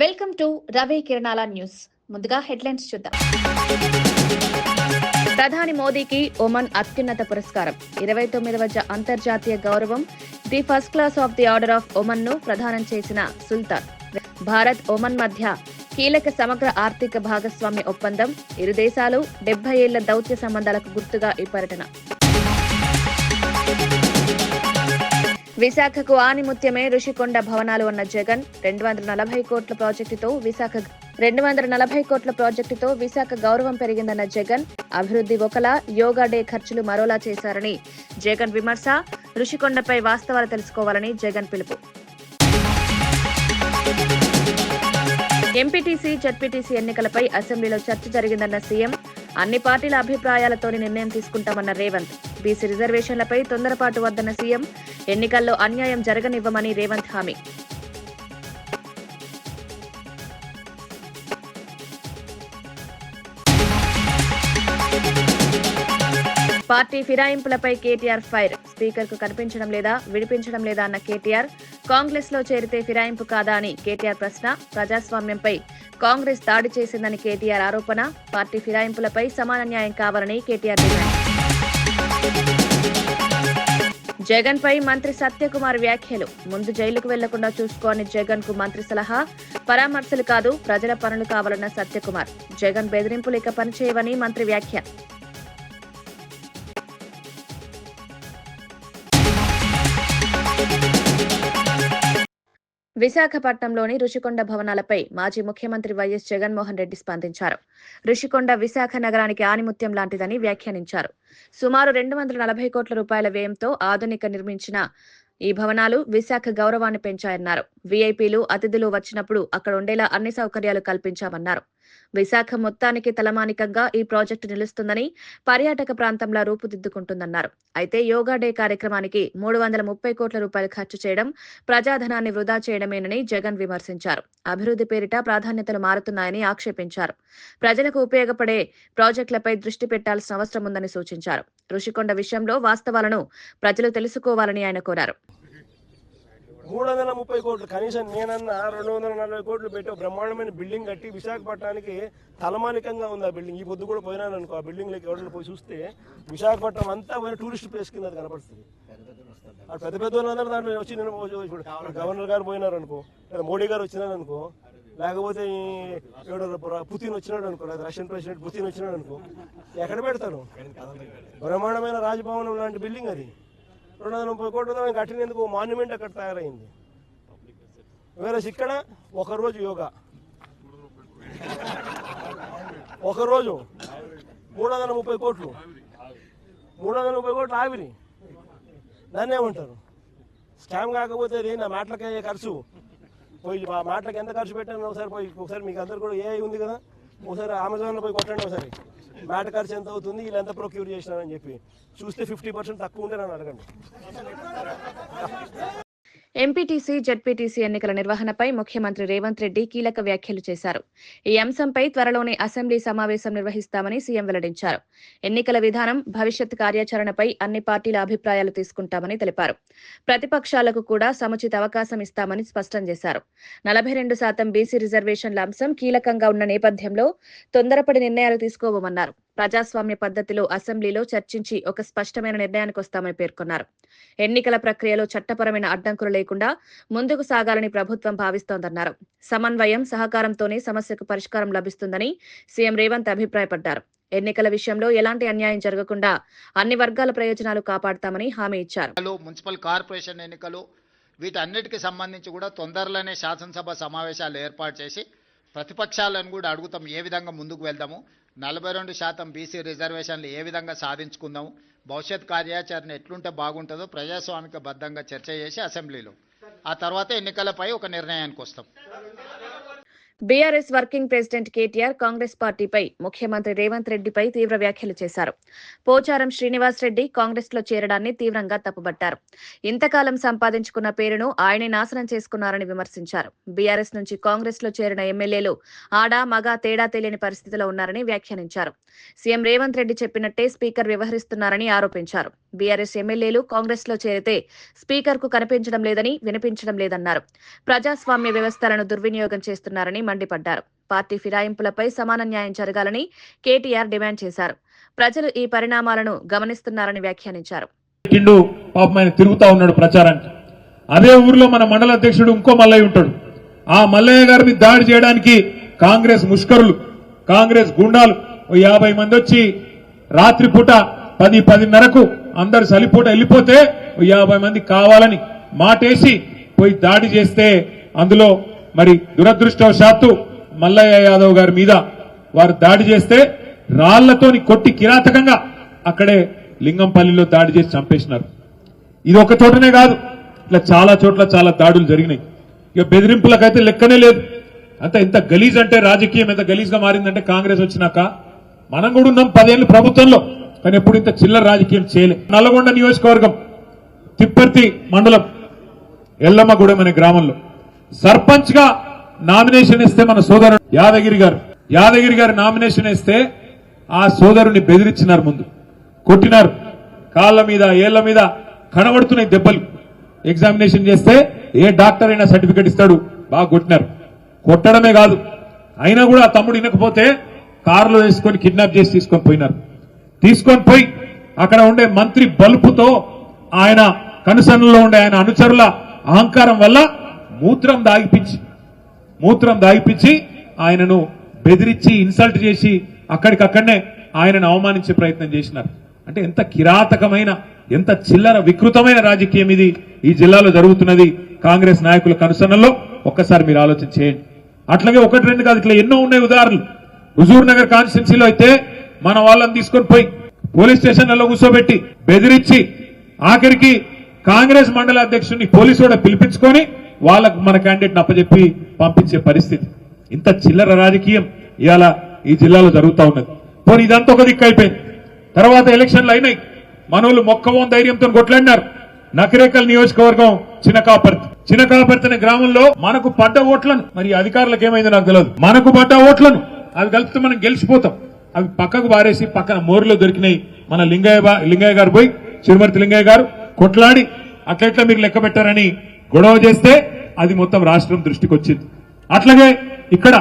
Welcome to Ravi కిరణాల news. ముందుగా headlines చూద్దాం. ప్రధాని మోదీకి ఒమన్ అత్యున్నత పురస్కారం 29వ అంతర్జాతీయ గౌరవం the first class of the order of Oman ను ప్రదానం చేసిన సుల్తాన్. భారత్ ఒమన్ మధ్య కీలక సమగ్ర ఆర్థిక భాగస్వామ్య ఒప్పందం. ఇరు దేశాలు 70 ఏళ్ల దౌత్య సంబంధాలకు గుర్తుగా ఈ పర్యటన. విశాఖకు ఆనిముత్యమే రుషికొండ భవనాలు అన్న జగన్. 240 కోట్ల ప్రాజెక్టుతో విశాఖ గౌరవం పెరిగిందన్న జగన్. అభివృద్ధి ఒకలా, యోగా డే ఖర్చులు మరోలా చేశారని జగన్ విమర్శ. రుషికొండపై వాస్తవాలు తెలుసుకోవాలని జగన్ పిలుపు. ఎంపీటీసీ, జడ్పీటీసీ ఎన్నికలపై అసెంబ్లీలో చర్చ జరిగిందన్న సీఎం. అన్ని పార్టీల అభిప్రాయాలతోనే నిర్ణయం తీసుకుంటామన్న రేవంత్. బీసీ రిజర్వేషన్లపై తొందరపాటు వద్దన్న సీఎం. ఎన్నికల్లో అన్యాయం జరగనివ్వమని రేవంత్ హామీ. పార్టీ ఫిరాయింపులపై కేటీఆర్ ఫైర్. స్పీకర్ కు కనిపించడం లేదా, విడిపించడం లేదా అన్న కేటీఆర్. కాంగ్రెస్ లో చేరితే ఫిరాయింపు కాదా అని కేటీఆర్ ప్రశ్న. ప్రజాస్వామ్యంపై కాంగ్రెస్ దాడి చేసిందని కేటీఆర్ ఆరోపణ. పార్టీ ఫిరాయింపులపై సమాన న్యాయం కావాలని కేటీఆర్ డిమాండ్. జగన్ పై మంత్రి సత్యకుమార్ వ్యాఖ్యలు. ముందు జైలుకు వెళ్లకుండా చూసుకోని జగన్ కు మంత్రి సలహా. పరామర్శలు కాదు, ప్రజల పనులు కావాలన్న సత్యకుమార్. జగన్ బెదిరింపులు ఇక పనిచేయవని మంత్రి వ్యాఖ్య. విశాఖపట్నంలోని రుషికొండ భవనాలపై మాజీ ముఖ్యమంత్రి వైఎస్ జగన్మోహన్ రెడ్డి స్పందించారు. రుషికొండ విశాఖ నగరానికి ఆనిముత్యం లాంటిదని వ్యాఖ్యానించారు. సుమారు 240 కోట్ల రూపాయల వ్యయంతో ఆధునిక నిర్మించిన ఈ భవనాలు విశాఖ గౌరవాన్ని పెంచాయన్నారు. వీఐపీలు, అతిథులు వచ్చినప్పుడు అక్కడ ఉండేలా అన్ని సౌకర్యాలు కల్పించామన్నారు. విశాఖ మొత్తానికి తలమానికంగా ఈ ప్రాజెక్టు నిలుస్తుందని, పర్యాటక ప్రాంతంలా రూపుదిద్దుకుంటుందన్నారు. అయితే యోగా డే కార్యక్రమానికి 330 కోట్ల రూపాయలు ఖర్చు చేయడం ప్రజాధనాన్ని వృధా చేయడమేనని జగన్ విమర్శించారు. అభివృద్ధి పేరిట ప్రాధాన్యతలు మారుతున్నాయని ఆక్షేపించారు. ప్రజలకు ఉపయోగపడే ప్రాజెక్టులపై దృష్టి పెట్టాల్సిన అవసరం ఉందని సూచించారు. రుషికొండ విషయంలో వాస్తవాలను ప్రజలు తెలుసుకోవాలని ఆయన కోరారు. 330 కోట్లు, కనీసం నేనన్నా 240 కోట్లు పెట్టి బ్రహ్మాండమైన బిల్డింగ్ కట్టి విశాఖపట్నానికి తలమానికంగా ఉంది ఆ బిల్డింగ్. ఈ పొద్దు కూడా పోయినాను అనుకో, ఆ బిల్డింగ్ లోకి ఎవరైనా పోయి చూస్తే విశాఖపట్నం అంతా పోయిన టూరిస్ట్ ప్లేస్ కింద అది కనపడుతుంది. ఆ పెద్ద పెద్ద వాళ్ళందరూ దాంట్లో వచ్చి నేను గవర్నర్ గారు పోయినారు అనుకో, లేదా మోడీ గారు వచ్చినారు అనుకో, లేకపోతే పుతిన్ వచ్చినాడు అనుకో, లేదా రష్యన్ ప్రెసిడెంట్ పుతిన్ వచ్చినాడు అనుకో, ఎక్కడ పెడతారు? బ్రహ్మాండమైన రాజభవనం లాంటి బిల్డింగ్ అది. 230 కోట్లతో కట్టినందుకు మాన్యుమెంట్ అక్కడ తయారైంది. వేరే ఇక్కడ ఒకరోజు యోగా, ఒకరోజు 330 కోట్లు, 330 కోట్లు ఆవిరి. దాన్ని ఏమంటారు? స్కామ్ కాకపోతే అది నా మాటలకి అయ్యే ఖర్చు. పోయి ఆ మాటలకి ఎంత ఖర్చు పెట్టాను ఒకసారి మీకు అందరు కూడా ఏ ఉంది కదా, ఒకసారి అమెజాన్లో పోయి కొట్టండి. ఒకసారి మ్యాట్ ఖర్చు ఎంత అవుతుంది, వీళ్ళు ఎంత ప్రొక్యూర్ చేసినారని చెప్పి చూస్తే 50% తక్కువ ఉంటే నన్ను అడగండి. ఎంపీటీసీ, జడ్పీటీసీ ఎన్నికల నిర్వహణపై ముఖ్యమంత్రి రేవంత్ రెడ్డి కీలక వ్యాఖ్యలు చేశారు. ఈ అంశంపై త్వరలోనే అసెంబ్లీ సమావేశం నిర్వహిస్తామని సీఎం వెల్లడించారు. ఎన్నికల విధానం, భవిష్యత్ కార్యాచరణపై అన్ని పార్టీల అభిప్రాయాలు తీసుకుంటామని తెలిపారు. ప్రతిపక్షాలకు కూడా సముచిత అవకాశం ఇస్తామని స్పష్టం చేశారు. 42% బీసీ రిజర్వేషన్ల అంశం కీలకంగా ఉన్న నేపథ్యంలో తొందరపడి నిర్ణయాలు తీసుకోబోమన్నారు. ప్రజాస్వామ్య పద్ధతిలో అసెంబ్లీలో చర్చించి ఒక స్పష్టమైన నిర్ణయానికి వస్తామని పేర్కొన్నారు. ఎన్నికల ప్రక్రియలో చట్టపరమైన అడ్డంకులు లేకుండా ముందుకు సాగాలని ప్రభుత్వం భావిస్తోందన్నారు. సమన్వయం, సహకారంతోనే సమస్యకు పరిష్కారం లభిస్తుందని సీఎం రేవంత్ అభిప్రాయపడ్డారు. ఎన్నికల విషయంలో ఎలాంటి అన్యాయం జరగకుండా అన్ని వర్గాల ప్రయోజనాలు కాపాడతామని హామీ ఇచ్చారు. మున్సిపల్ కార్పొరేషన్ ఎన్నికలు వీటన్నిటికి సంబంధించి కూడా తొందరలోనే శాసనసభ సమావేశాలు ఏర్పాటు చేసి ప్రతిపక్షాలను కూడా అడుగుతాం, ఏ విధంగా ముందుకు వెళ్దాము, 42% బీసీ రిజర్వేషన్లు ఏ విధంగా సాధించుకుందాము, భవిష్యత్ కార్యాచరణ ఎట్లుంటే బాగుంటుందో ప్రజాస్వామిక బద్దంగా చర్చ చేసి అసెంబ్లీలో ఆ తర్వాత ఎన్నికలపై ఒక నిర్ణయానికి వస్తాం. BRS working president KTR Congress పార్టీపై ముఖ్యమంత్రి రేవంత్ రెడ్డిపై తీవ్ర వ్యాఖ్యలు చేశారు. పోచారం శ్రీనివాస్ రెడ్డి కాంగ్రెస్ లో చేరడాన్ని తీవ్రంగా తప్పుబట్టారు. ఇంతకాలం సంపాదించుకున్న పేరును ఆయనే నాశనం చేసుకున్నారని విమర్శించారు. బీఆర్ఎస్ నుంచి కాంగ్రెస్ లో చేరిన ఎమ్మెల్యేలు ఆడా మగా తేడా తెలియని పరిస్థితిలో ఉన్నారని వ్యాఖ్యానించారు. సీఎం రేవంత్ రెడ్డి చెప్పినట్టే స్పీకర్ వ్యవహరిస్తున్నారని ఆరోపించారు. బీఆర్ఎస్ ఎమ్మెల్యేలు కాంగ్రెస్ లో చేరితే స్పీకర్ కు కనిపించడం లేదని వినిపించడం లేదన్నారు. ప్రజాస్వామ్య వ్యవస్థలను దుర్వినియోగం చేస్తున్నారని మండిపడ్డారు. పార్టీ ఫిరాయింపులపై సమాన న్యాయం జరగాలని కేటీఆర్ డిమాండ్ చేశారు. ప్రజలు ఈ పరిణామాలను గమనిస్తున్నారని వ్యాఖ్యానించారు. పాపం ఆయన తిరుగుతా ఉన్నాడు ప్రచారానికి. అదే ఊర్లో మన మండల అధ్యక్షుడు ఇంకో మల్లయ్య ఉంటాడు. ఆ మల్లయ్య గారిని దాడి చేయడానికి కాంగ్రెస్ ముష్కరులు, కాంగ్రెస్ గుండాలు 50 మంది వచ్చి రాత్రిపూట 10-10:30కు అందరు సలిపూట వెళ్ళిపోతే 50 మంది కావాలని మాటేసి పోయి దాడి చేస్తే అందులో మరి దురదృష్టవశాత్తు మల్లయ్య యాదవ్ గారి మీద వారు దాడి చేస్తే రాళ్లతోని కొట్టి కిరాతకంగా అక్కడే లింగంపల్లిలో దాడి చేసి చంపేసినారు. ఇది ఒక చోటనే కాదు, ఇట్లా చాలా చోట్ల చాలా దాడులు జరిగినాయి. ఇక బెదిరింపులకైతే లెక్కనే లేదు. అంత ఎంత గలీజ్ అంటే రాజకీయం ఎంత గలీజ్ గా మారిందంటే కాంగ్రెస్ వచ్చినాక మనం కూడా ఉన్నాం 10 ఏళ్లు ప్రభుత్వంలో, కానీ ఎప్పుడు ఇంత చిల్లర రాజకీయం చేయలే. నల్లగొండ నియోజకవర్గం తిప్పర్తి మండలం ఎల్లమ్మగూడెం అనే గ్రామంలో సర్పంచ్ గా నామినేషన్ ఇస్తే మన సోదరుడు యాదగిరి గారు నామినేషన్ ఇస్తే ఆ సోదరుని బెదిరించినారు, ముందు కొట్టినారు, కాళ్ల మీద ఏళ్ల మీద కనబడుతున్నాయి దెబ్బలు. ఎగ్జామినేషన్ చేస్తే ఏ డాక్టర్ అయినా సర్టిఫికెట్ ఇస్తాడు, బాగా కొట్టినారు. కొట్టడమే కాదు, అయినా కూడా ఆ తమ్ముడు వినకపోతే కారులో వేసుకొని కిడ్నాప్ చేసి తీసుకొని పోయి అక్కడ ఉండే మంత్రి బలుపుతో ఆయన కనుసన్నలో ఉండే ఆయన అనుచరుల అహంకారం వల్ల మూత్రం దాగిపించి ఆయనను బెదిరించి ఇన్సల్ట్ చేసి అక్కడికక్కడనే ఆయనను అవమానించే ప్రయత్నం చేసినారు. అంటే ఎంత కిరాతకమైన ఎంత చిల్లర వికృతమైన రాజకీయం ఇది ఈ జిల్లాలో జరుగుతున్నది కాంగ్రెస్ నాయకుల కనుసన్నలో. ఒక్కసారి మీరు ఆలోచన చేయండి. అట్లాగే 1-2 కాదు, ఇట్లా ఎన్నో ఉన్నాయి ఉదాహరణలు. హుజూర్ నగర్ కాన్స్టిట్యున్సీలో అయితే మన వాళ్ళని తీసుకొని పోయి పోలీస్ స్టేషన్లలో కూర్చోబెట్టి బెదిరించి ఆఖరికి కాంగ్రెస్ మండల అధ్యక్షుడిని పోలీసు కూడా పిలిపించుకొని వాళ్ళకు మన క్యాండిడేట్ అప్పచెప్పి పంపించే పరిస్థితి. ఇంత చిల్లర రాజకీయం ఇవాళ ఈ జిల్లాలో జరుగుతూ ఉన్నది. పోనీ ఇదంతా ఒక దిక్కు అయిపోయింది. తర్వాత ఎలక్షన్లు అయినాయి, మనోళ్ళు మొక్కవోన్ ధైర్యంతో కొట్లాడినారు. నకిరేకల్ నియోజకవర్గం చినకాపర్తి అనే గ్రామంలో మనకు పడ్డ ఓట్లను, మరి అధికారులకు ఏమైందో నాకు తెలియదు, మనకు పడ్డ ఓట్లను అవి కలిపితే మనం గెలిచిపోతాం, అవి పక్కకు బారేసి పక్కన మోరులో దొరికినాయి. మన లింగయ్య గారు పోయి చిరుమర్తి లింగయ్య గారు కొట్లాడి అట్లెట్లా మీరు లెక్క పెట్టారని గొడవ చేస్తే అది మొత్తం రాష్ట్రం దృష్టికి వచ్చింది. అట్లాగే ఇక్కడ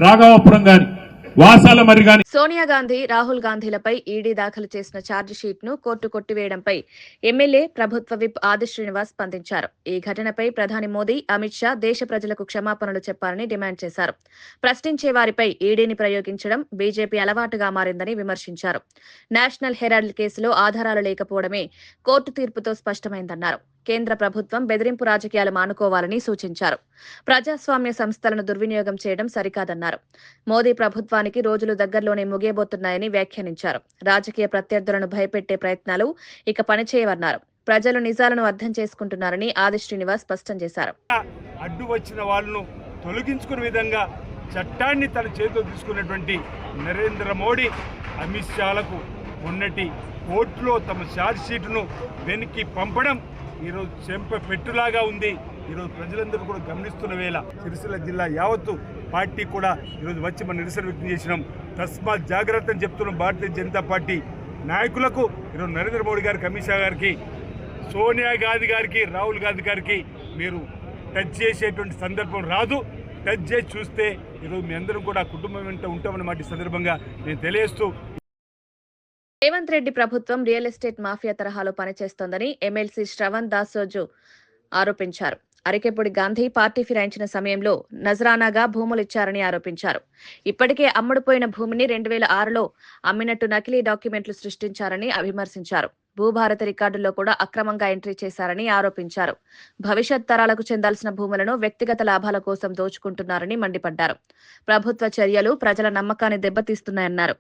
రాఘవాపురం గాని వాసాల మరి గాని సోనియా గాంధీ, రాహుల్ గాంధీలపై ఈడీ దాఖలు చేసిన ఛార్జ్ షీట్ ను కోర్టు కొట్టివేయడంపై ఎమ్మెల్యే ప్రభుత్వ విప్ ఆది శ్రీనివాస్ స్పందించారు. ఈ ఘటనపై ప్రధాని మోదీ, అమిత్ షా దేశ ప్రజలకు క్షమాపణలు చెప్పాలని డిమాండ్ చేశారు. ప్రశ్నించే వారిపై ఈడీని ప్రయోగించడం బీజేపీ అలవాటుగా మారిందని విమర్శించారు. నేషనల్ హెరాల్డ్ కేసులో ఆధారాలు లేకపోవడమే కోర్టు తీర్పుతో స్పష్టమైందన్నారు. కేంద్ర ప్రభుత్వం బెదిరింపు రాజకీయాలు మానుకోవాలని సూచించారు. ప్రజాస్వామ్య సంస్థలను దుర్వినియోగం చేయడం సరికాదన్నారు. మోదీ ప్రభుత్వానికి రోజులు దగ్గరలోనే ముగియబోతున్నాయని వ్యాఖ్యానించారు. రాజకీయ ప్రత్యర్థులను భయపెట్టే ప్రయత్నాలు ఇక పనిచేయవన్నారు. ప్రజలు నిజాలను అర్థం చేసుకుంటున్నారని ఆది శ్రీనివాస్ స్పష్టం చేశారు. అడ్డు వచ్చిన వాళ్ళను తొలగించుకునే విధంగా చట్టాన్ని తన చేతిలో తీసుకున్నటువంటి నరేంద్ర మోడీ, అమిత్ షాలకు ఉన్నటి కోర్టులో తమ ఛార్జ్ షీటును వెనక్కి పంపడం ఈరోజు చెంప పెట్టులాగా ఉంది. ఈరోజు ప్రజలందరూ కూడా గమనిస్తున్న వేళ సిరిసిల్ల జిల్లా యావత్తు పార్టీ కూడా ఈరోజు వచ్చి మనం నిరసన వ్యక్తం చేసినాం. తస్మాత్ జాగ్రత్త అని చెప్తున్నాం. భారతీయ జనతా పార్టీ నాయకులకు ఈరోజు నరేంద్ర మోడీ గారికి, అమిత్ షా గారికి, సోనియా గాంధీ గారికి, రాహుల్ గాంధీ గారికి మీరు టచ్ చేసేటువంటి సందర్భం రాదు. టచ్ చేసి చూస్తే ఈరోజు మీ అందరం కూడా కుటుంబం వెంట ఉంటామన్నమాట సందర్భంగా నేను తెలియజేస్తూ, రేవంత్ రెడ్డి ప్రభుత్వం రియల్ ఎస్టేట్ మాఫియా తరహాలో పనిచేస్తోందని ఎమ్మెల్సీ శ్రవణ్ దాసోజు ఆరోపించారు. అరికెపూడి గాంధీ పార్టీ ఫిరాయించిన సమయంలో నజరానాగా భూములిచ్చారని ఆరోపించారు. ఇప్పటికే అమ్ముడుపోయిన భూమిని 2006లో అమ్మినట్టు నకిలీ డాక్యుమెంట్లు సృష్టించారని విమర్శించారు. భూభారతి రికార్డుల్లో కూడా అక్రమంగా ఎంట్రీ చేశారని ఆరోపించారు. భవిష్యత్ తరాలకు చెందాల్సిన భూములను వ్యక్తిగత లాభాల కోసం దోచుకుంటున్నారని మండిపడ్డారు. ప్రభుత్వ చర్యలు ప్రజల నమ్మకాన్ని దెబ్బతీస్తున్నాయన్నారు.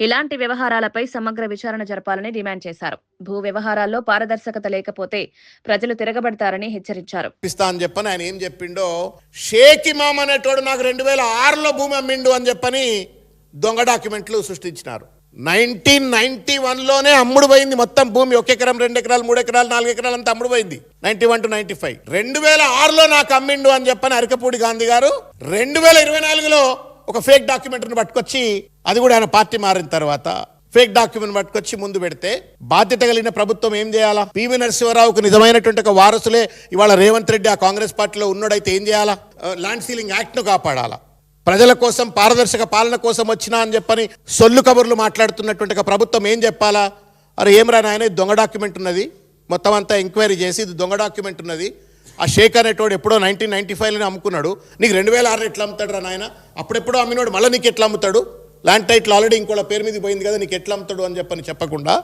ఇలాంటి వ్యవహారాలపై సమగ్ర విచారణ జరపాలని డిమాండ్ చేశారు. భూ వ్యవహారాల్లో పారదర్శకత లేకపోతే ప్రజలు తిరగబడతారని హెచ్చరించారు. అని చెప్పని ఆయన ఏం చెప్పిండో, షేక్ ఇమాం అనేటోడు నాకు 2006లో భూమి అమ్మిండు అని చెప్పని దొంగ డాక్యుమెంట్లు సృష్టించినారు. 1991లోనే అమ్ముడు పోయింది మొత్తం భూమి. 1 ఎకరం 2 ఎకరాలు 3 ఎకరాలు 4 ఎకరాలు అంతా అమ్ముడు పోయింది. 91 to 95. 2006లో నాకు అమ్మిండు అని చెప్పని అరకపూడి గాంధీ గారు 2024లో ఒక ఫేక్ డాక్యుమెంట్ని పట్టుకొచ్చి, అది కూడా ఆయన పార్టీ మారిన తర్వాత ఫేక్ డాక్యుమెంట్ పట్టుకొచ్చి ముందు పెడితే బాధ్యత కలిగిన ప్రభుత్వం ఏం చేయాలా? పివి నరసింహారావుకు నిజమైనటువంటి ఒక వారసులే ఇవాళ రేవంత్ రెడ్డి ఆ కాంగ్రెస్ పార్టీలో ఉన్నోడైతే ఏం చేయాలా? ల్యాండ్ సీలింగ్ యాక్ట్ను కాపాడాలా? ప్రజల కోసం పారదర్శక పాలన కోసం వచ్చినా అని చెప్పని సొల్లు కబుర్లు మాట్లాడుతున్నటువంటి ఒక ప్రభుత్వం ఏం చెప్పాలా? అరే ఏమరా నాయన, దొంగ డాక్యుమెంట్ ఉన్నది, మొత్తం అంతా ఎంక్వైరీ చేసి ఇది దొంగ డాక్యుమెంట్ ఉన్నది, ఆ షేక్ అనేటోడు ఎప్పుడో 1995లోనే అమ్ముకున్నాడు, నీకు 2006 ఎట్లా అమ్ముతాడు రా నాయన, అప్పుడెప్పుడో అమ్మినోడు మళ్ళీ నీకు ఎట్లా అమ్ముతాడు, ల్యాండ్ టైటిల్ ఆల్రెడీ ఇంకోళ్ళ పేరు మీద పోయింది కదా, నీకు ఎట్లా అమ్ముతాడు అని చెప్పని చెప్పకుండా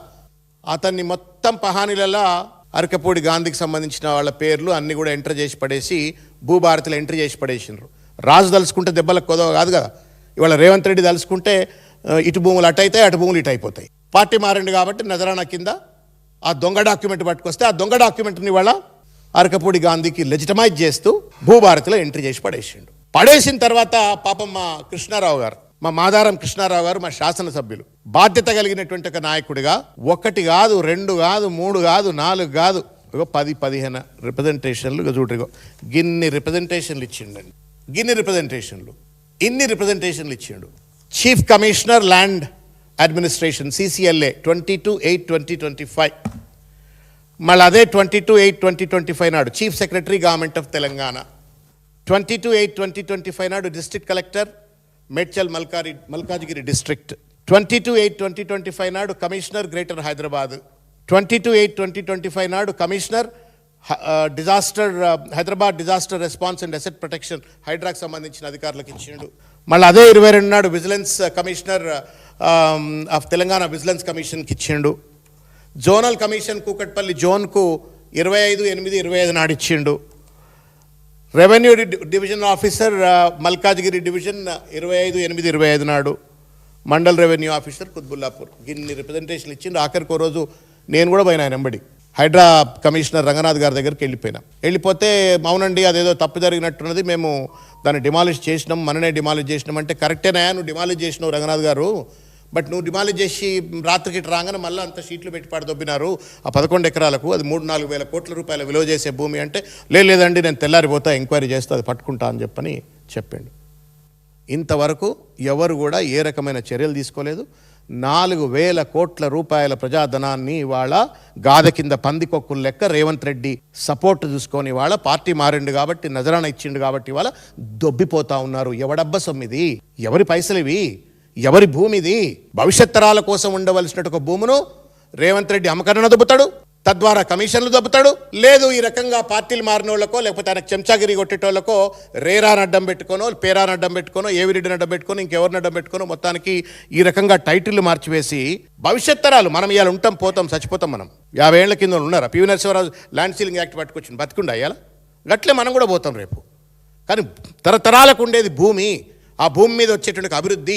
అతన్ని మొత్తం పహానీలలో అరకపూడి గాంధీకి సంబంధించిన వాళ్ళ పేర్లు అన్నీ కూడా ఎంటర్ చేసి పడేసి భూభారతిలో ఎంట్రీ చేసి పడేసినారు. రాజు తలుచుకుంటే దెబ్బలకు కొదవ కాదు కదా. ఇవాళ రేవంత్ రెడ్డి తలుచుకుంటే ఇటు భూములు అటు అవుతాయి, అటు భూములు ఇటు అయిపోతాయి. పార్టీ మారింది కాబట్టి నజరానా కింద ఆ దొంగ డాక్యుమెంట్ పట్టుకొస్తే ఆ దొంగ డాక్యుమెంట్ని ఇవాళ అరకపూడి గాంధీకి లెజిటమైజ్ చేస్తూ భూభారతిలో ఎంట్రీ చేసి పడేసిండు. పడేసిన తర్వాత పాపం మా కృష్ణారావు గారు, మా మాదారం కృష్ణారావు గారు, మా శాసనసభ్యులు, బాధ్యత కలిగినటువంటి ఒక నాయకుడిగా 1 కాదు 2 కాదు 3 కాదు 4 కాదు 10-15 రిప్రజెంటేషన్లు చూడరిగో గిన్ని రిప్రజెంటేషన్లు ఇచ్చిండండి. ఇన్ని రిప్రజెంటేషన్లు ఇచ్చిండు. Chief commissioner land administration CCLA 22/8/2025, మళ్ళీ అదే 22/8/2025 నాడు chief secretary government of Telangana, 22/8/2025 నాడు district collector Medchal Malkajgiri district, 22/8/2025 నాడు కమిషనర్ గ్రేటర్ హైదరాబాద్, 22/8/2025 నాడు commissioner Hyderabad disaster response and asset protection హైడ్రాకి సంబంధించిన అధికారులకు ఇచ్చిండు. మళ్ళీ అదే 22 నాడు vigilance commissioner of Telangana vigilance కమిషన్కి ఇచ్చిండు. జోనల్ కమిషన్ కూకట్పల్లి జోన్కు 25/8/25 నాడు ఇచ్చిండు. Revenue division officer Malkajgiri division 25/8/25 నాడు, మండల్ రెవెన్యూ ఆఫీసర్ కుత్బుల్లాపూర్. ఇన్ని రిప్రజెంటేషన్లు ఇచ్చిండు. ఆఖరికి రోజు నేను కూడా పోయినా వెంబడి హైడ్రా కమిషనర్ రంగనాథ్ గారి దగ్గరికి వెళ్ళిపోతే మౌనండి అదేదో తప్పు జరిగినట్టున్నది, మేము దాన్ని డిమాలిష్ చేసినాం, మననే డిమాలిష్ చేసినాం అంటే, కరెక్టేనాయా నువ్వు డిమాలిష్ చేసినావు రంగనాథ్ గారు, బట్ నువ్వు డిమాలిష్ చేసి రాత్రికి రాగానే మళ్ళీ అంత షీట్లు పెట్టి పడదొబ్బినారు ఆ 11 ఎకరాలకు, అది 3-4 వేల కోట్ల రూపాయల విలువ చేసే భూమి అంటే, లేదండి నేను తెల్లారిపోతా ఎంక్వైరీ చేస్తా అది పట్టుకుంటా అని చెప్పని చెప్పిండు. ఇంతవరకు ఎవరు కూడా ఏ రకమైన చర్యలు తీసుకోలేదు. 4,000 కోట్ల రూపాయల ప్రజాధనాన్ని ఇవాళ గాథ కింద పందికొక్కులు లెక్క రేవంత్ రెడ్డి సపోర్ట్ చూసుకొని ఇవాళ పార్టీ మారిండు కాబట్టి, నజరాన ఇచ్చిండు కాబట్టి ఇవాళ దొబ్బిపోతా ఉన్నారు. ఎవడబ్బ సొమ్మిది, ఎవరి పైసలు ఇవి, ఎవరి భూమిది? భవిష్యత్ తరాల కోసం ఉండవలసినట్టు ఒక భూమును రేవంత్ రెడ్డి అమ్మకరణ దొబ్బుతాడు, తద్వారా కమిషన్లు దొబ్బుతాడు. లేదు ఈ రకంగా పార్టీలు మారిన వాళ్ళకో లేకపోతే ఆయనకు చెంచాగిరి కొట్టేటోళ్ళకో రేరాని అడ్డం పెట్టుకోనో, పేరాని అడ్డం పెట్టుకోనో, ఏవిరెడ్డిని అడ్డం పెట్టుకోనో, ఇంకెవరిని అడ్డం పెట్టుకోనో, మొత్తానికి ఈ రకంగా టైటిల్ మార్చివేసి భవిష్యత్ తరాలు, మనం ఇవాళ ఉంటాం పోతాం చచ్చిపోతాం, మనం 50 ఏళ్ల కింద ఉన్నారా? PV Narasimha Rao land ceiling act పట్టుకొచ్చింది, బతికుండా అయ్యాల గట్లే మనం కూడా పోతాం రేపు. కానీ తరతరాలకు ఉండేది భూమి, ఆ భూమి మీద వచ్చేటువంటి అభివృద్ధి,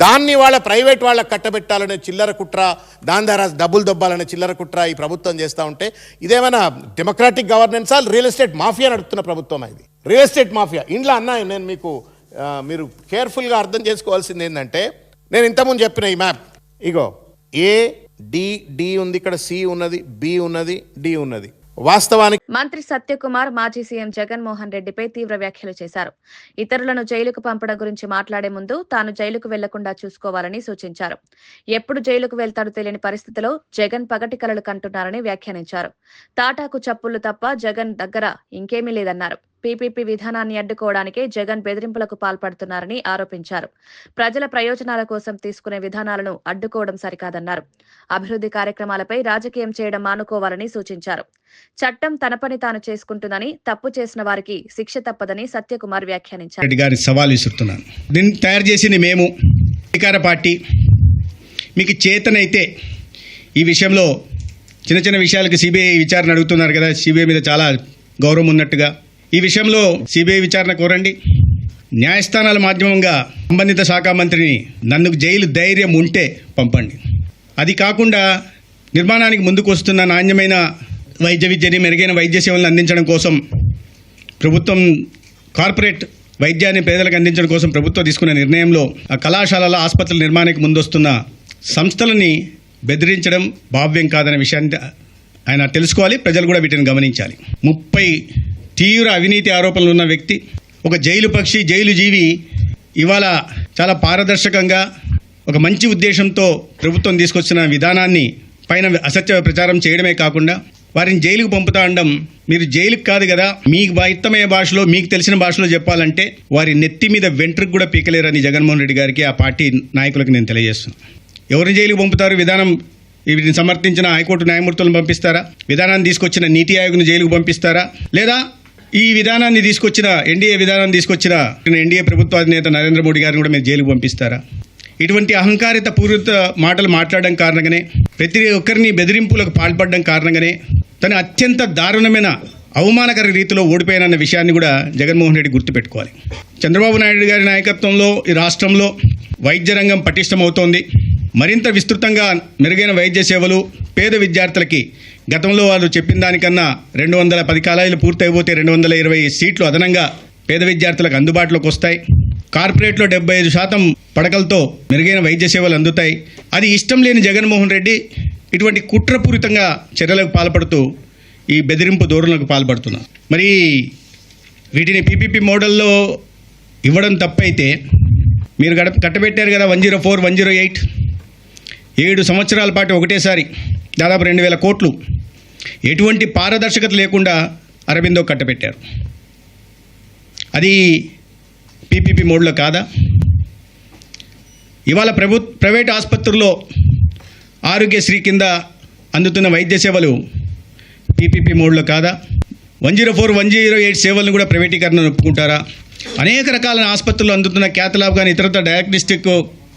దాన్ని వాళ్ళ ప్రైవేట్ వాళ్ళకి కట్టబెట్టాలనే చిల్లర కుట్ర, దాని ద్వారా డబ్బులు దొబ్బాలనే చిల్లర కుట్ర ఈ ప్రభుత్వం చేస్తూ ఉంటే, ఇదేమైనా డెమోక్రాటిక్ గవర్నెన్సా? రియల్ ఎస్టేట్ మాఫియా నడుపుతున్న ప్రభుత్వం ఇది, రియల్ ఎస్టేట్ మాఫియా. ఇంట్లో అన్నా నేను మీకు మీరు కేర్ఫుల్గా అర్థం చేసుకోవాల్సింది ఏంటంటే, నేను ఇంతకుముందు చెప్పిన ఈ మ్యాప్, ఇగో డి ఉంది, ఇక్కడ సి ఉన్నది, బి ఉన్నది, డి ఉన్నది. వాస్తవానికి మంత్రి సత్యకుమార్ మాజీ సీఎం జగన్మోహన్ రెడ్డిపై తీవ్ర వ్యాఖ్యలు చేశారు. ఇతరులను జైలుకు పంపడం గురించి మాట్లాడే ముందు తాను జైలుకు వెళ్లకుండా చూసుకోవాలని సూచించారు. ఎప్పుడు జైలుకు వెళ్తాడో తెలియని పరిస్థితిలో జగన్ పగటి కలలు కంటున్నారని వ్యాఖ్యానించారు. తాటాకు చప్పుళ్లు తప్ప జగన్ దగ్గర ఇంకేమీ లేదన్నారు. పీపీపీ విధానాన్ని అడ్డుకోవడానికే జగన్ బెదిరింపులకు పాల్పడుతున్నారని ఆరోపించారు. ప్రజల ప్రయోజనాల కోసం తీసుకునే విధానాలను అడ్డుకోవడం సరికాదన్నారు. అభివృద్ధి కార్యక్రమాలపై రాజకీయం చేయడం మానుకోవాలని సూచించారు. చట్టం తన పని తాను చేసుకుంటుందని, తప్పు చేసిన వారికి శిక్ష తప్పదని సత్యకుమార్ వ్యాఖ్యానించారు. రెడ్డి గారి సవాల్ విసురుతున్నాను. దీన్ని తయారు చేసింది మేము, అధికార పార్టీ. మీకు చేతనైతే ఈ విషయంలో చిన్న చిన్న విషయాలకు సిబిఐ విచారణ అడుగుతున్నారు కదా, సిబిఐ మీద చాలా గౌరవం ఉన్నట్టుగా ఈ విషయంలో సిబిఐ విచారణ కోరండి. న్యాయస్థానాల మాధ్యమంగా సంబంధిత శాఖ మంత్రిని నన్ను జైలు ధైర్యం ఉంటే పంపండి. అది కాకుండా నిర్మాణానికి ముందుకు వస్తున్న నాణ్యమైన వైద్య విద్యని, మెరుగైన వైద్య సేవలను అందించడం కోసం ప్రభుత్వం కార్పొరేట్ వైద్యాన్ని పేదలకు అందించడం కోసం ప్రభుత్వం తీసుకున్న నిర్ణయంలో ఆ కళాశాలల ఆసుపత్రుల నిర్మాణానికి ముందొస్తున్న సంస్థలని బెదిరించడం భావ్యం కాదనే విషయాన్ని ఆయన తెలుసుకోవాలి. ప్రజలు కూడా వీటిని గమనించాలి. 30 తీవ్ర అవినీతి ఆరోపణలు ఉన్న వ్యక్తి, ఒక జైలు పక్షి, జైలు జీవి ఇవాళ చాలా పారదర్శకంగా ఒక మంచి ఉద్దేశంతో ప్రభుత్వం తీసుకొచ్చిన విధానాన్ని పైన అసత్య ప్రచారం చేయడమే కాకుండా వారిని జైలుకు పంపుతా ఉండడం, మీరు జైలుకు కాదు కదా, మీకు ఇష్టమైన భాషలో మీకు తెలిసిన భాషలో చెప్పాలంటే వారి నెత్తి మీద వెంట్రుకు కూడా పీకలేరని జగన్మోహన్ రెడ్డి గారికి, ఆ పార్టీ నాయకులకు నేను తెలియజేస్తున్నాను. ఎవరిని జైలుకు పంపుతారు? విధానం వీటిని సమర్థించిన హైకోర్టు న్యాయమూర్తులను పంపిస్తారా? విధానాన్ని తీసుకొచ్చిన నీతి ఆయోగ్ను జైలుకు పంపిస్తారా? లేదా ఈ విధానాన్ని తీసుకొచ్చిన ఎన్డీఏ విధానాన్ని తీసుకొచ్చిన ఎన్డీఏ ప్రభుత్వ అధినేత నరేంద్ర మోడీ గారిని కూడా మీరు జైలుకు పంపిస్తారా? ఇటువంటి అహంకారిత పూరిత మాటలు మాట్లాడడం కారణంగానే, ప్రతి ఒక్కరిని బెదిరింపులకు పాల్పడడం కారణంగానే తను అత్యంత దారుణమైన అవమానకర రీతిలో ఓడిపోయానన్న విషయాన్ని కూడా జగన్మోహన్ రెడ్డి గుర్తుపెట్టుకోవాలి. చంద్రబాబు నాయుడు గారి నాయకత్వంలో ఈ రాష్ట్రంలో వైద్య రంగం పటిష్టమవుతోంది. మరింత విస్తృతంగా మెరుగైన వైద్య సేవలు పేద విద్యార్థులకి గతంలో వాళ్ళు చెప్పిన దానికన్నా 210 కాలేజీలు పూర్తయిపోతే 220 సీట్లు అదనంగా పేద విద్యార్థులకు అందుబాటులోకి వస్తాయి. కార్పొరేట్లో 75% పడకలతో మెరుగైన వైద్య సేవలు అందుతాయి. అది ఇష్టం లేని జగన్మోహన్ రెడ్డి ఇటువంటి కుట్రపూరితంగా చర్యలకు పాల్పడుతూ ఈ బెదిరింపు ధోరణులకు పాల్పడుతున్నారు. మరి వీటిని పీపీపీ మోడల్లో ఇవ్వడం తప్పైతే మీరు కట్టబెట్టారు కదా 104, 108 7 సంవత్సరాల పాటు ఒకటేసారి దాదాపు 2000 కోట్లు ఎటువంటి పారదర్శకత లేకుండా అరబిందో కట్టబెట్టారు. అది పీపీపీ మోడ్లో కాదా? ఇవాళ ప్రైవేట్ ఆసుపత్రుల్లో ఆరోగ్యశ్రీ కింద అందుతున్న వైద్య సేవలు పీపీపీ మోడ్లో కాదా? 104, 108 సేవలను కూడా ప్రైవేటీకరణ ఒప్పుకుంటారా? అనేక రకాల ఆసుపత్రుల్లో అందుతున్న క్యాథలాబ్ కానీ ఇతరత్ర డయాగ్నోస్టిక్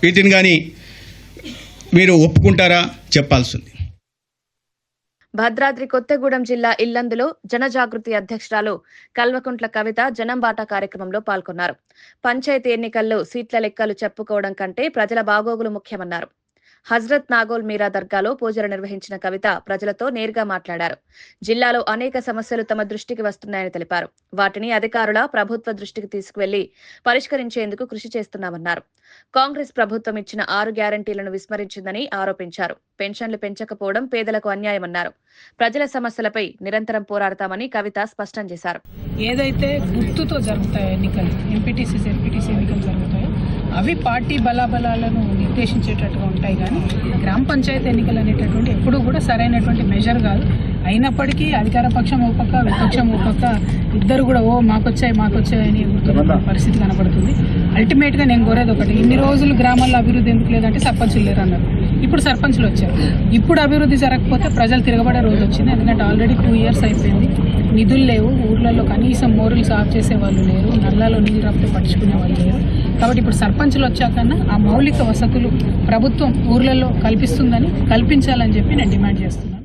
వీటిని కానీ మీరు ఒప్పుకుంటారా? చెప్పాల్సింది. భద్రాద్రి కొత్తగూడెం జిల్లా ఇల్లందులో జనజాగృతి అధ్యక్షురాలు కల్వకుంట్ల కవిత జనంబాట కార్యక్రమంలో పాల్గొన్నారు. పంచాయతీ ఎన్నికల్లో సీట్ల లెక్కలు చెప్పుకోవడం కంటే ప్రజల బాగోగులు ముఖ్యమన్నారు. హజ్రత్ నాగోల్ మీరా దర్గాలో పూజలు నిర్వహించిన కవిత ప్రజలతో నేరుగా మాట్లాడారు. జిల్లాలో అనేక సమస్యలు తమ దృష్టికి వస్తున్నాయని తెలిపారు. వాటిని అధికారుల ప్రభుత్వ దృష్టికి తీసుకువెళ్లి పరిష్కరించేందుకు కృషి చేస్తున్నామన్నారు. కాంగ్రెస్ ప్రభుత్వం ఇచ్చిన 6 గ్యారంటీలను విస్మరించిందని ఆరోపించారు. పెన్షన్లు పెంచకపోవడం పేదలకు అన్యాయమన్నారు. ప్రజల సమస్యలపై నిరంతరం పోరాడతామని కవిత స్పష్టం చేశారు. ఏదైతే గుర్తుతో జరుగుతాయో ఎన్నికలు, ఎంపీటీసీ, జెడ్పీటీసీ ఎన్నికలు జరుగుతాయో అవి పార్టీ బలాబలాలను నిర్దేశించేటట్టుగా ఉంటాయి. కానీ గ్రామ పంచాయతీ ఎన్నికలు అనేటటువంటి ఎప్పుడూ కూడా సరైనటువంటి మెజర్ కాదు. అయినప్పటికీ అధికార పక్షం ఒక పక్క, విపక్షం ఒక పక్క ఇద్దరు కూడా మాకొచ్చాయి అని ఎగురుతున్న పరిస్థితి కనబడుతుంది. అల్టిమేట్గా నేను కోరేది ఒకటి, ఇన్ని రోజులు గ్రామాల్లో అభివృద్ధి ఎందుకు లేదంటే సర్పంచులు లేరు అన్నారు. ఇప్పుడు సర్పంచులు వచ్చారు. ఇప్పుడు అభివృద్ధి జరగకపోతే ప్రజలు తిరగబడే రోజు వచ్చింది. ఎందుకంటే ఆల్రెడీ 2 years అయిపోయింది. నిధులు లేవు. ఊర్లలో కనీసం మోరులు సాఫ్ చేసే వాళ్ళు లేరు. నల్లాలో నీళ్ళు రాపితే పట్టించుకునే వాళ్ళు లేరు. కాబట్టి ఇప్పుడు సర్పంచులు వచ్చాకన్నా ఆ మౌలిక వసతులు ప్రభుత్వం ఊర్లలో కల్పించాలని చెప్పి నేను డిమాండ్ చేస్తున్నాను.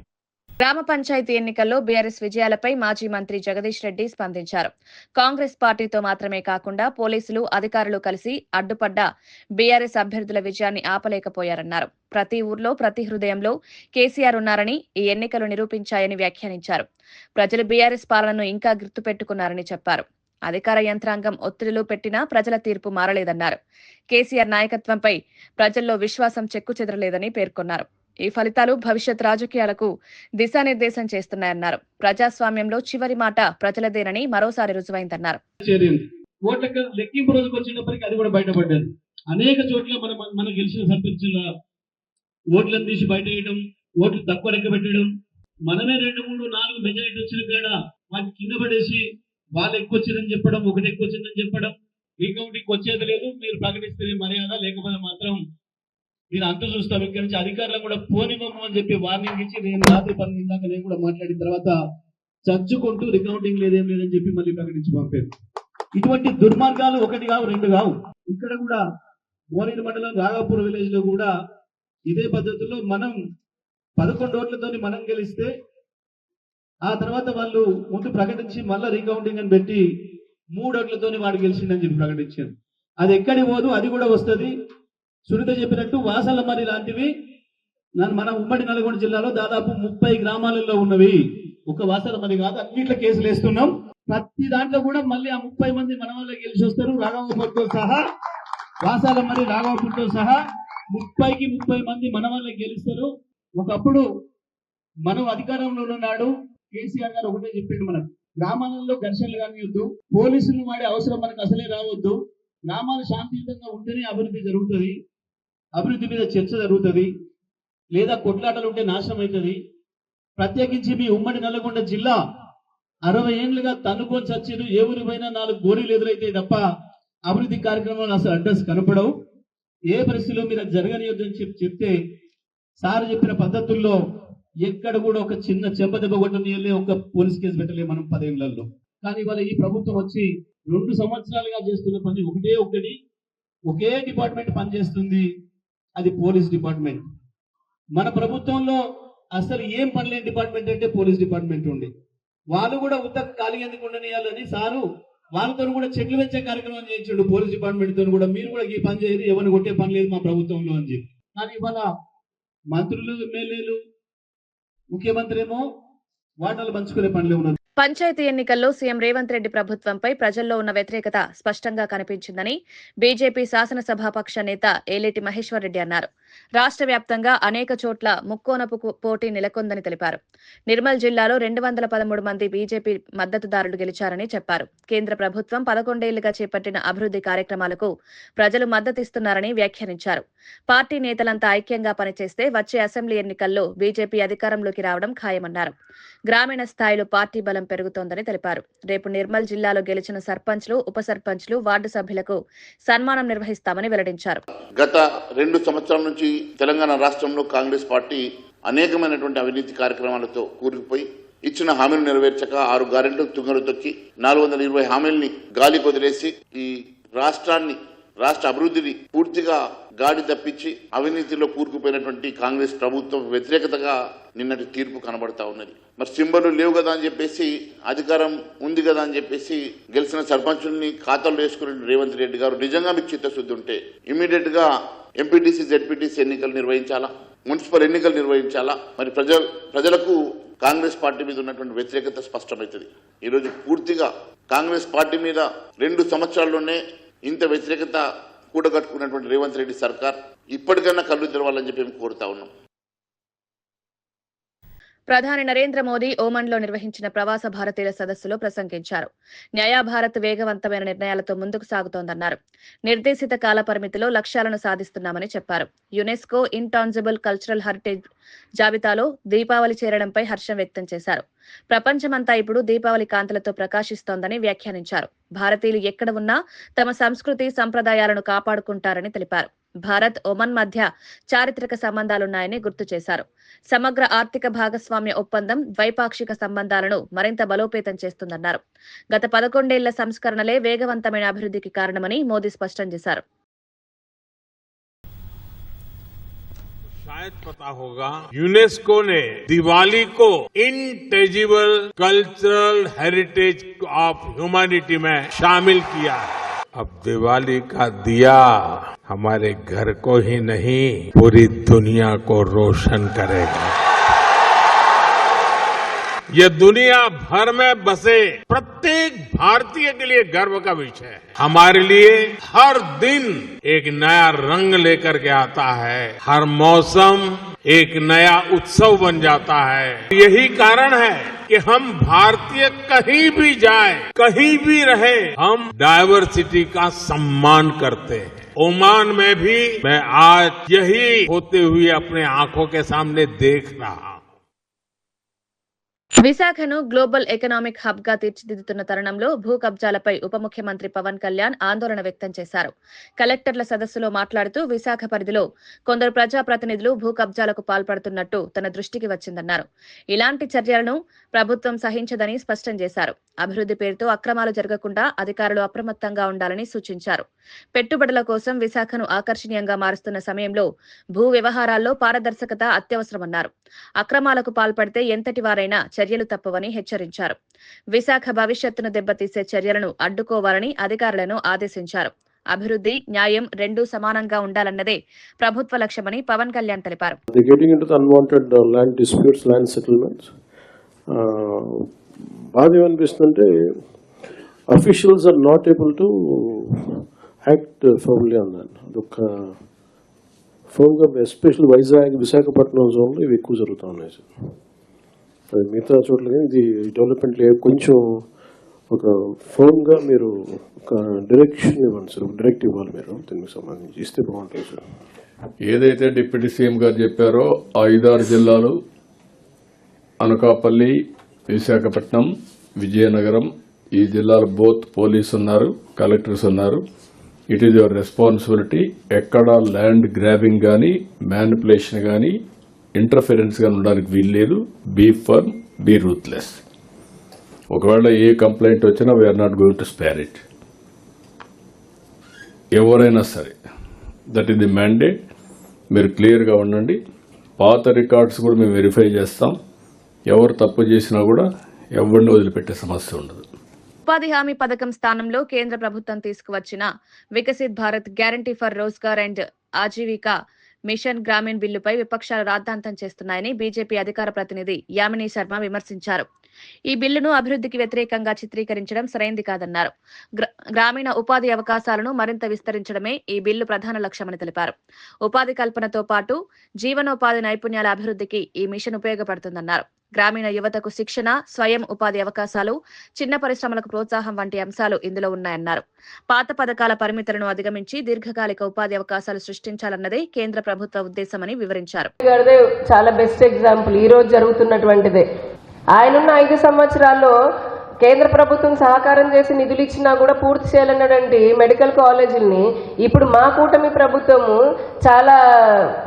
గ్రామ పంచాయతీ ఎన్నికల్లో బీఆర్ఎస్ విజయాలపై మాజీ మంత్రి జగదీష్ రెడ్డి స్పందించారు. కాంగ్రెస్ పార్టీతో మాత్రమే కాకుండా పోలీసులు, అధికారులు కలిసి అడ్డుపడ్డ బీఆర్ఎస్ అభ్యర్థుల విజయాన్ని ఆపలేకపోయారన్నారు. ప్రతి ఊర్లో, ప్రతి హృదయంలో కేసీఆర్ ఉన్నారని ఈ ఎన్నికలు నిరూపించాయని వ్యాఖ్యానించారు. ప్రజలు బీఆర్ఎస్ పాలనను ఇంకా గుర్తుపెట్టుకున్నారని చెప్పారు. అధికార యంత్రాంగం ఒత్తిడిలు పెట్టినా ప్రజల తీర్పు మారలేదన్నారు. కేసీఆర్ నాయకత్వంపై ప్రజల్లో విశ్వాసం చెక్కుచెదరలేదని పేర్కొన్నారు. ఈ ఫలితాలు భవిష్యత్ రాజకీయాలకు దిశానిర్దేశం చేస్తున్నాయన్నారు. ప్రజాస్వామ్యంలో చివరి మాట ప్రజలదేనని మరోసారి రుజువైందన్నారు. ఓట్ల లెక్కింపు రోజుకు వచ్చినప్పటికీ అది కూడా బయటపడ్డది. అనేక చోట్ల మన గెలిచిన సర్పంచుల ఓట్లను తీసి బయట వేయడం, ఓట్లు తక్కువ లెక్క పెట్టడం, మనమే 2, 3, 4 మెజారిటీ వచ్చిన కాడ వాటిని కింద పడేసి వాళ్ళు ఎక్కువ వచ్చిందని చెప్పడం, ఒకటి ఎక్కువ వచ్చిందని చెప్పడం, ఈ కౌంటింగ్కి వచ్చేది లేదు, మీరు ప్రకటిస్తే మర్యాద, లేకపోతే మాత్రం మీరు అంత చూస్తారు. ఇక్కడి నుంచి అధికారులను కూడా పోనివ్వము అని చెప్పి వార్నింగ్ ఇచ్చి నేను రాత్రి 12 దాకా నేను కూడా మాట్లాడిన తర్వాత చచ్చుకుంటూ రికౌంటింగ్ లేదేం లేదని చెప్పి మళ్ళీ ప్రకటించి పంపారు. ఇటువంటి దుర్మార్గాలు 1 కావు 2 కావు. ఇక్కడ కూడా మోరేడు మండలం రాఘాపూర్ విలేజ్ లో కూడా ఇదే పద్ధతిలో మనం 11 ఓట్లతోని మనం గెలిస్తే ఆ తర్వాత వాళ్ళు ముందు ప్రకటించి మళ్ళీ రీకౌంటింగ్ అని పెట్టి 3 ఓట్లతోని వాడు గెలిచిండని చెప్పి ప్రకటించారు. అది ఎక్కడికి పోదు, అది కూడా వస్తుంది. సునీత చెప్పినట్టు వాసలమరి లాంటివి మన ఉమ్మడి నల్గొండ జిల్లాలో దాదాపు 30 గ్రామాలలో ఉన్నవి. ఒక వాసలమరి కాదు, అన్నిట్లో కేసులు వేస్తున్నాం. ప్రతి దాంట్లో కూడా మళ్ళీ ఆ 30 మంది మన వాళ్ళే గెలిచి వస్తారు. రాఘవపూర్తో సహా, వాసాలమరి రాఘవపూర్తో సహా 30కి 30 మంది మన వాళ్ళే గెలుస్తారు. ఒకప్పుడు మనం అధికారంలో ఉన్నాడు కేసీఆర్ గారు ఒకటే చెప్పిండు, మనకు గ్రామాలలో ఘర్షణలు కానివద్దు, పోలీసులు వాడే అవసరం మనకు అసలే రావద్దు, గ్రామాలు శాంతియుతంగా ఉంటేనే అభివృద్ధి జరుగుతుంది, అభివృద్ధి మీద చర్చ జరుగుతుంది, లేదా కొట్లాటలు ఉంటే నాశనం అవుతుంది. ప్రత్యేకించి మీ ఉమ్మడి నల్గొండ జిల్లా 60 ఏళ్లుగా తన్నుకొని చచ్చేది, ఏ ఊరి పైన 4 గోరీలు ఎదురైతే తప్ప అభివృద్ధి కార్యక్రమాలు అసలు అడ్రస్ కనపడవు. ఏ పరిస్థితిలో మీరు అది జరగనియొద్దని చెప్తే సార్ చెప్పిన పద్ధతుల్లో ఎక్కడ కూడా ఒక చిన్న చెంపదెబ్బ కొట్టనీయలే, ఒక పోలీస్ కేసు పెట్టలే మనం 10 ఏళ్లలో. కానీ ఇవాళ ఈ ప్రభుత్వం వచ్చి 2 సంవత్సరాలుగా చేస్తున్న పని ఒకే డిపార్ట్మెంట్ పనిచేస్తుంది, అది పోలీస్ డిపార్ట్మెంట్. మన ప్రభుత్వంలో అసలు ఏం పనిలేని డిపార్ట్మెంట్ అంటే పోలీస్ డిపార్ట్మెంట్ ఉండే. వాళ్ళు కూడా ఖాళీ ఎందుకు ఉండనియాలని సారు వాళ్ళతో కూడా చెట్లు పెంచే కార్యక్రమం చేయించాడు. పోలీస్ డిపార్ట్మెంట్ తో కూడా మీరు కూడా ఈ పని చేయదు, ఎవరిని కొట్టే పని లేదు మా ప్రభుత్వంలో అని చెప్పి. కానీ ఇవాళ మంత్రులు, ఎమ్మెల్యేలు, ముఖ్యమంత్రి ఏమో వాటాలు పంచుకునే పనిలో ఉన్నారు. పంచాయతీ ఎన్నికల్లో సీఎం రేవంత్ రెడ్డి ప్రభుత్వంపై ప్రజల్లో ఉన్న వ్యతిరేకత స్పష్టంగా కనిపించిందని బీజేపీ శాసనసభాపక్ష నేత ఏలేటి మహేశ్వర్ రెడ్డి అన్నారు. రాష్ట్ర వ్యాప్తంగా అనేక చోట్ల ముక్కోనపు పోటీ నెలకొందని తెలిపారు. నిర్మల్ జిల్లాలో 213 మంది బీజేపీ మద్దతుదారులు గెలిచారని చెప్పారు. కేంద్ర ప్రభుత్వం 11 ఏళ్లుగా చేపట్టిన అభివృద్ధి కార్యక్రమాలకు ప్రజలు మద్దతిస్తున్నారని వ్యాఖ్యానించారు. పార్టీ నేతలంతా ఐక్యంగా పనిచేస్తే వచ్చే అసెంబ్లీ ఎన్నికల్లో బీజేపీ అధికారంలోకి రావడం ఖాయమన్నారు. గ్రామీణ స్థాయిలో పార్టీ బలం పెరుగుతోందని తెలిపారు. రేపు నిర్మల్ జిల్లాలో గెలిచిన సర్పంచ్లు, ఉప సర్పంచ్లు, వార్డు సభ్యులకు సన్మానం నిర్వహిస్తామని వెల్లడించారు. గత 2 సంవత్సరాల నుంచి తెలంగాణ రాష్ట్రంలో కాంగ్రెస్ పార్టీ అనేకమైనటువంటి అవినీతి కార్యక్రమాలతో కూరుకుపోయి ఇచ్చిన హామీలు నెరవేర్చక 6 గ్యారెంటీలు తుంగలు తొక్కి 420 హామీల్ని గాలి కొదిలేసి ఈ రాష్ట్ర అభివృద్ధిని పూర్తిగా గాడి తప్పించి అవినీతిలో కూరుకుపోయినటువంటి కాంగ్రెస్ ప్రభుత్వం వ్యతిరేకతగా నిన్నటి తీర్పు కనబడతా ఉన్నది. మరి సింబలు లేవు కదా అని చెప్పేసి, అధికారం ఉంది కదా అని చెప్పేసి గెలిచిన సర్పంచుల్ని ఖాతాలో వేసుకున్న రేవంత్ రెడ్డి గారు నిజంగా మీకు చిత్తశుద్ధి ఉంటే ఇమీడియట్ గా ఎంపీటీసీ, జెడ్పీటీసీ ఎన్నికలు నిర్వహించాలా, మున్సిపల్ ఎన్నికలు నిర్వహించాలా. మరి ప్రజలకు కాంగ్రెస్ పార్టీ మీద ఉన్నటువంటి వ్యతిరేకత స్పష్టమవుతుంది. ఈరోజు పూర్తిగా కాంగ్రెస్ పార్టీ మీద 2 సంవత్సరాల్లోనే ఇంత వ్యతిరేకత కూడగట్టుకున్నటువంటి రేవంత్ రెడ్డి సర్కార్ ఇప్పటికైనా కళ్ళు తెరవాలని చెప్పి మేము కోరుతా ఉన్నాం. ప్రధాని నరేంద్ర మోదీ ఓమన్లో నిర్వహించిన ప్రవాస భారతీయుల సదస్సులో ప్రసంగించారు. న్యాయ భారత్ వేగవంతమైన నిర్ణయాలతో ముందుకు సాగుతోందన్నారు. నిర్దేశిత కాల పరిమితిలో లక్ష్యాలను సాధిస్తున్నామని చెప్పారు. యునెస్కో ఇంటాంజిబుల్ కల్చరల్ హెరిటేజ్ జాబితాలో దీపావళి చేరడంపై హర్షం వ్యక్తం చేశారు. ప్రపంచమంతా ఇప్పుడు దీపావళి కాంతులతో ప్రకాశిస్తోందని వ్యాఖ్యానించారు. భారతీయులు ఎక్కడ ఉన్నా తమ సంస్కృతి, సంప్రదాయాలను కాపాడుకుంటారని తెలిపారు. భారత్, ఒమన్ మధ్య చారిత్రక సంబంధాలున్నాయని గుర్తు చేశారు. సమగ్ర ఆర్థిక భాగస్వామ్య ఒప్పందం ద్వైపాక్షిక సంబంధాలను మరింత బలోపేతం చేస్తుందన్నారు. గత 11 ఏళ్ల సంస్కరణలే వేగవంతమైన అభివృద్ధికి కారణమని మోదీ స్పష్టం చేశారు. शायद पता होगा, यूनेस्को ने दिवाली को इंटेजिबल कल्चरल हेरिटेज ऑफ ह्यूमैनिटी में शामिल किया है. अब दिवाली का दिया हमारे घर को ही नहीं पूरी दुनिया को रोशन करेगा. ये दुनिया भर में बसे प्रत्येक भारतीय के लिए गर्व का विषय है. हमारे लिए हर दिन एक नया रंग लेकर के आता है. हर मौसम एक नया उत्सव बन जाता है. यही कारण है कि हम भारतीय कहीं भी जाए, कहीं भी रहे, हम डायवर्सिटी का सम्मान करते हैं. ओमान में भी मैं आज यही होते हुए अपने आंखों के सामने देख रहा हूं. విశాఖను గ్లోబల్ ఎకనామిక్ హబ్ గా తీర్చిదిద్దుతున్న తరుణంలో భూ కబ్జాలపై ఉప ముఖ్యమంత్రి పవన్ కళ్యాణ్ ఆందోళన వ్యక్తం చేశారు. కలెక్టర్ల సదస్సులో మాట్లాడుతూ విశాఖ పరిధిలో కొందరు ప్రజాప్రతినిధులు భూ కబ్జాలకు పాల్పడుతున్నట్టు తన దృష్టికి వచ్చిందన్నారు. ఇలాంటి చర్యలను ప్రభుత్వం సహించదని స్పష్టం చేశారు. అభివృద్ధి పేరుతో అక్రమాలు జరగకుండా అధికారులు అప్రమత్తంగా ఉండాలని సూచించారు. పెట్టుబడుల కోసం విశాఖను ఆకర్షణీయంగా మారుస్తున్న సమయంలో భూ వ్యవహారాల్లో పారదర్శకత అత్యవసరమన్నారు. అక్రమాలకు పాల్పడితే ఎంతటి వారైనా చర్యలు తప్పవని హెచ్చరించారు. విశాఖ భవిష్యత్తును దెబ్బతీసే చర్యలను అడ్డుకోవాలని అధికారులను ఆదేశించారు. అభివృద్ధి, న్యాయం రెండూ సమానంగా ఉండాలన్నదే ప్రభుత్వ లక్ష్యమని పవన్ కళ్యాణ్ తెలిపారు. బాగా అనిపిస్తుందంటే officials are not able to act firmly on that. అదొక ఫర్మ్గా ఎస్పెషల్ వైజాగ్, విశాఖపట్నం జోన్లో ఇవి ఎక్కువ జరుగుతూ ఉన్నాయి సార్. అది మిగతా చోట్ల కానీ ఇది డెవలప్మెంట్ కొంచెం ఒక ఫర్మ్గా మీరు ఒక డైరెక్షన్ ఇవ్వండి సార్, డైరెక్ట్ ఇవ్వాలి మీరు దీనికి సంబంధించి ఇస్తే బాగుంటుంది సార్. ఏదైతే డిప్యూటీ సీఎం గారు చెప్పారో 5-6 జిల్లాలు అనకాపల్లి, విశాఖపట్నం, విజయనగరం, ఈ జిల్లాలో బోత్ పోలీసు ఉన్నారు, కలెక్టర్స్ ఉన్నారు. It is your responsibility. ఎక్కడ ల్యాండ్ గ్రాబింగ్ కానీ, మ్యానిపులేషన్ కానీ, ఇంటర్ఫిరెన్స్ కానీ ఉండడానికి వీల్లేదు. Be firm, be ruthless. ఒకవేళ ఏ కంప్లైంట్ వచ్చినా we are not going to spare it. ఎవరైనా సరే, దట్ ఈస్ ది మ్యాండేట్. మీరు క్లియర్గా ఉండండి. పాత రికార్డ్స్ కూడా మేము వెరిఫై చేస్తాం. ఎవరు తప్పు చేసినా కూడా ఎవరిని వదిలిపెట్టే సమస్య ఉండదు. ఉపాధి హామీ పథకం స్థానంలో కేంద్ర ప్రభుత్వం తీసుకువచ్చిన Viksit Bharat guarantee for Rozgar and Ajeevika mission Grameen బిల్లుపై విపక్షాలు రాద్ధాంతం చేస్తున్నాయని బీజేపీ అధికార ప్రతినిధి యామినీ శర్మ విమర్శించారు. ఈ బిల్లును అభివృద్ధికి వ్యతిరేకంగా చిత్రీకరించడం సరైంది కాదన్నారు. గ్రామీణ ఉపాధి అవకాశాలను మరింత విస్తరించడమే ఈ బిల్లు ప్రధాన లక్ష్యమని తెలిపారు. ఉపాధి కల్పనతో పాటు జీవనోపాధి నైపుణ్యాల అభివృద్ధికి ఈ మిషన్ ఉపయోగపడుతుందన్నారు. గ్రామీణ యువతకు శిక్షణ, స్వయం ఉపాధి అవకాశాలు, చిన్న పరిశ్రమలకు ప్రోత్సాహం వంటి అంశాలు ఇందులో ఉన్నాయన్నారు. పాత పథకాల పరిమితులను అధిగమించి దీర్ఘకాలిక ఉపాధి అవకాశాలు సృష్టించాలన్నదే కేంద్ర ప్రభుత్వ ఉద్దేశమని వివరించారు. చాలా బెస్ట్ ఎగ్జాంపుల్ ఈ రోజు జరుగుతున్నటువంటిదే. ఆయనున్న 5 సంవత్సరాల్లో కేంద్ర ప్రభుత్వం సహకారం చేసి నిధులు ఇచ్చినా కూడా పూర్తి చేయాలన్నటువంటి మెడికల్ కాలేజీలని ఇప్పుడు మా కూటమి ప్రభుత్వము చాలా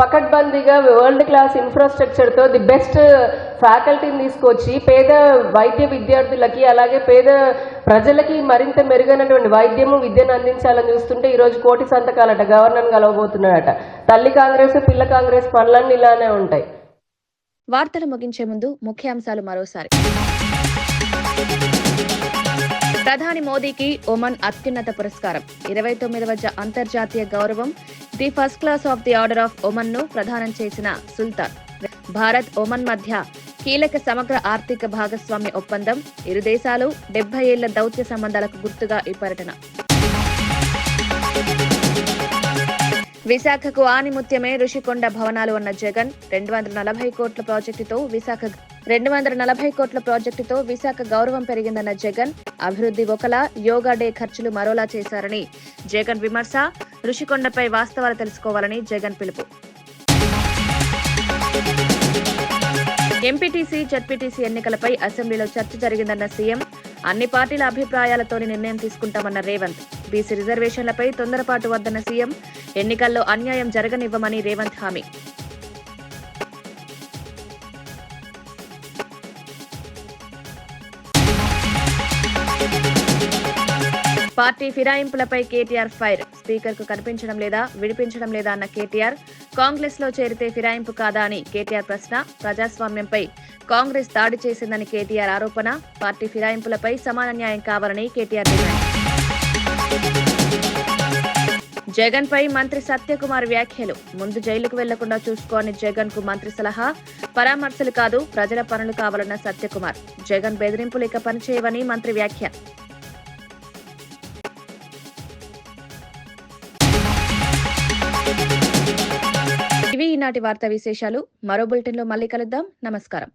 పకడ్బందీగా వరల్డ్ క్లాస్ ఇన్ఫ్రాస్ట్రక్చర్తో ది బెస్ట్ ఫ్యాకల్టీని తీసుకొచ్చి పేద వైద్య విద్యార్థులకి అలాగే పేద ప్రజలకి మరింత మెరుగైనటువంటి వైద్యము, విద్యను అందించాలని చూస్తుంటే ఈరోజు కోటి సంతకాలట గవర్నర్ కలవబోతున్నాడట. తల్లి కాంగ్రెస్, పిల్ల కాంగ్రెస్ పనులన్నీ ఇలానే ఉంటాయి. వార్తలు ముగించే ముందు ముఖ్యాంశాలు మరోసారి. ప్రధాని మోదీకి ఒమన్ అత్యున్నత పురస్కారం, 29వ అంతర్జాతీయ గౌరవం the first class of the order of Oman ను ప్రదానం చేసిన సుల్తాన్. భారత్ ఒమన్ మధ్య కీలక సమగ్ర ఆర్థిక భాగస్వామ్య ఒప్పందం. ఇరు దేశాలు 70 ఏళ్ల దౌత్య సంబంధాలకు గుర్తుగా ఈ పర్యటన. విశాఖకు ఆనిముత్యమే రుషికొండ భవనాలు అన్న జగన్. 240 కోట్ల ప్రాజెక్టుతో విశాఖ గౌరవం పెరిగిందన్న జగన్. అభివృద్ధి ఒకలా, యోగా డే ఖర్చులు మరోలా చేశారని జగన్ విమర్శ. రుషికొండపై వాస్తవాలు తెలుసుకోవాలని జగన్ పిలుపు. ఎంపీటీసీ, జడ్పీటీసీ ఎన్నికలపై అసెంబ్లీలో చర్చ జరిగిందన్న సీఎం. అన్ని పార్టీల అభిప్రాయాలతోనే నిర్ణయం తీసుకుంటామన్న రేవంత్. బీసీ రిజర్వేషన్లపై తొందరపాటు వద్దన్న సీఎం. ఎన్నికల్లో అన్యాయం జరగనివ్వమని రేవంత్ హామీ. పార్టీ ఫిరాయింపులపై కేటీఆర్ ఫైర్. స్పీకర్ కు కనిపించడం లేదా, విడిపించడం లేదా అన్న కేటీఆర్. కాంగ్రెస్ లో చేరితే ఫిరాయింపు కాదా అని కేటీఆర్ ప్రశ్న. ప్రజాస్వామ్యంపై కాంగ్రెస్ దాడి చేసిందని కేటీఆర్ ఆరోపణ. పార్టీ ఫిరాయింపులపై సమాన న్యాయం కావాలని కేటీఆర్ డిమాండ్. జగన్ పై మంత్రి సత్యకుమార్ వ్యాఖ్యలు. ముందు జైలుకు వెళ్లకుండా చూసుకోని జగన్ కు మంత్రి సలహా. పరామర్శలు కాదు, ప్రజల పనులు కావాలన్న సత్యకుమార్. జగన్ బెదిరింపులు ఇక పనిచేయవని మంత్రి వ్యాఖ్య. ఇవి ఈనాటి వార్తా విశేషాలు. మరో బులెటిన్లో మళ్ళీ కలుద్దాం. నమస్కారం.